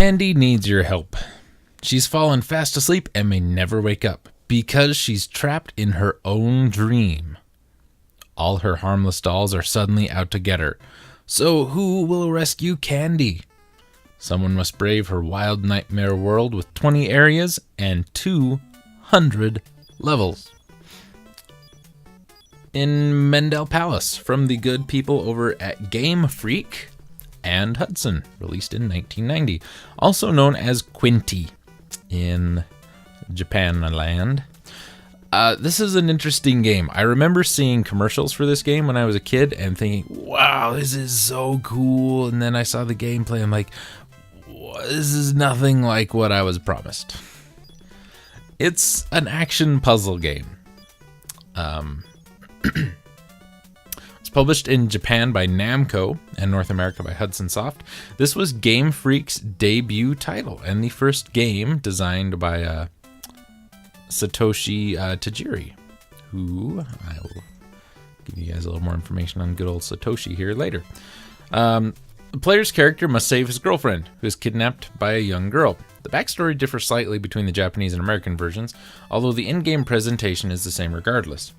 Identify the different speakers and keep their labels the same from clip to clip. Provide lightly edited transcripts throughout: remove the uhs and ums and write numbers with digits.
Speaker 1: Candy needs your help. She's fallen fast asleep and may never wake up because she's trapped in her own dream. All her harmless dolls are suddenly out to get her. So who will rescue Candy? Someone must brave her wild nightmare world with 20 areas and 200 levels. In Mendel Palace, from the good people over at Game Freak and Hudson, released in 1990, also known as Quinty in Japan land. This is an interesting game. I remember seeing commercials for this game when I was a kid and thinking, wow, this is so cool. And then I saw the gameplay. I'm like, this is nothing like what I was promised. It's an action puzzle game. It's published in Japan by Namco and North America by Hudson Soft. This was Game Freak's debut title and the first game designed by Satoshi Tajiri, who I will give you guys a little more information on good old Satoshi here later. The player's character must save his girlfriend, who is kidnapped by a young girl. The backstory differs slightly between the Japanese and American versions, although the in-game presentation is the same regardless.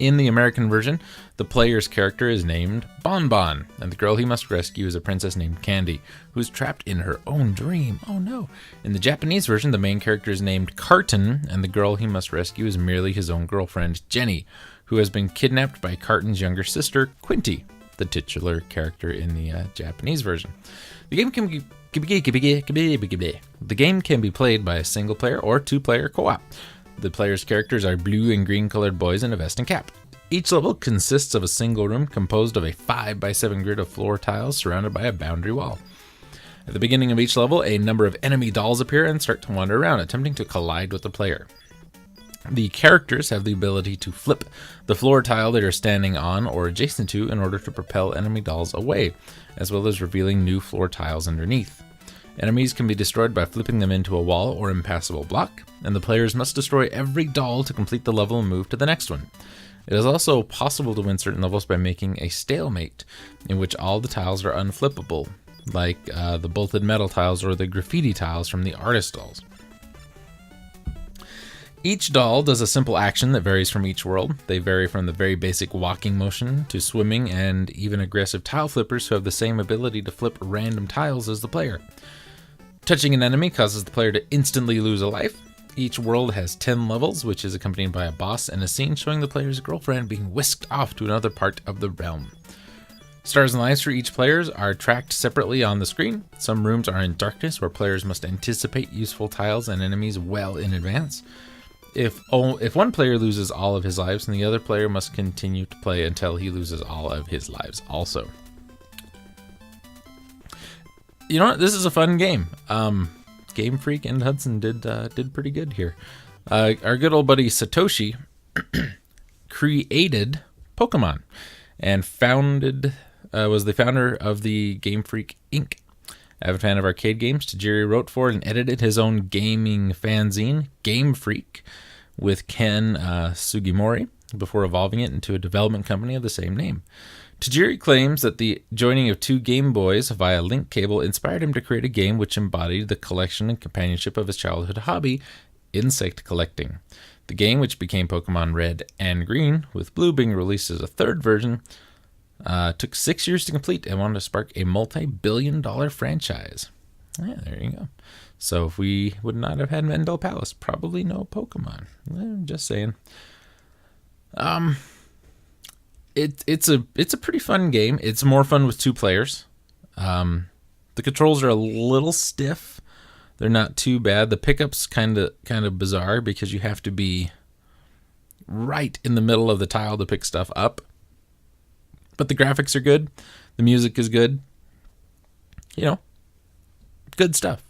Speaker 1: In the American version, the player's character is named Bon Bon, and the girl he must rescue is a princess named Candy, who is trapped in her own dream. Oh no. In the Japanese version, the main character is named Carton, and the girl he must rescue is merely his own girlfriend, Jenny, who has been kidnapped by Carton's younger sister, Quinty, the titular character in the Japanese version. The game can be played by a single player or two-player co-op. The player's characters are blue and green colored boys in a vest and cap. Each level consists of a single room composed of a 5x7 grid of floor tiles surrounded by a boundary wall. At the beginning of each level, a number of enemy dolls appear and start to wander around, attempting to collide with the player. The characters have the ability to flip the floor tile they are standing on or adjacent to in order to propel enemy dolls away, as well as revealing new floor tiles underneath. Enemies can be destroyed by flipping them into a wall or impassable block, and the players must destroy every doll to complete the level and move to the next one. It is also possible to win certain levels by making a stalemate, in which all the tiles are unflippable, like the bolted metal tiles or the graffiti tiles from the artist dolls. Each doll does a simple action that varies from each world. They vary from the very basic walking motion to swimming and even aggressive tile flippers who have the same ability to flip random tiles as the player. Touching an enemy causes the player to instantly lose a life. Each world has 10 levels, which is accompanied by a boss and a scene showing the player's girlfriend being whisked off to another part of the realm. Stars and lives for each player are tracked separately on the screen. Some rooms are in darkness where players must anticipate useful tiles and enemies well in advance. If one player loses all of his lives, then the other player must continue to play until he loses all of his lives also. You know what? This is a fun game. Game Freak and Hudson did pretty good here. Our good old buddy Satoshi created Pokemon and was the founder of the Game Freak Inc. Avid fan of arcade games, Tajiri wrote for and edited his own gaming fanzine, Game Freak, with Ken Sugimori, before evolving it into a development company of the same name. Tajiri claims that the joining of two Game Boys via link cable inspired him to create a game which embodied the collection and companionship of his childhood hobby, insect collecting. The game, which became Pokemon Red and Green, with Blue being released as a third version, took 6 years to complete and wanted to spark a multi-billion-dollar franchise. Yeah, there you go. So if we would not have had Mendel Palace, probably no Pokemon. I'm just saying. It's a pretty fun game. It's more fun with two players. The controls are a little stiff. They're not too bad. The pickup's kind of bizarre because you have to be right in the middle of the tile to pick stuff up. But the graphics are good. The music is good. You know, good stuff.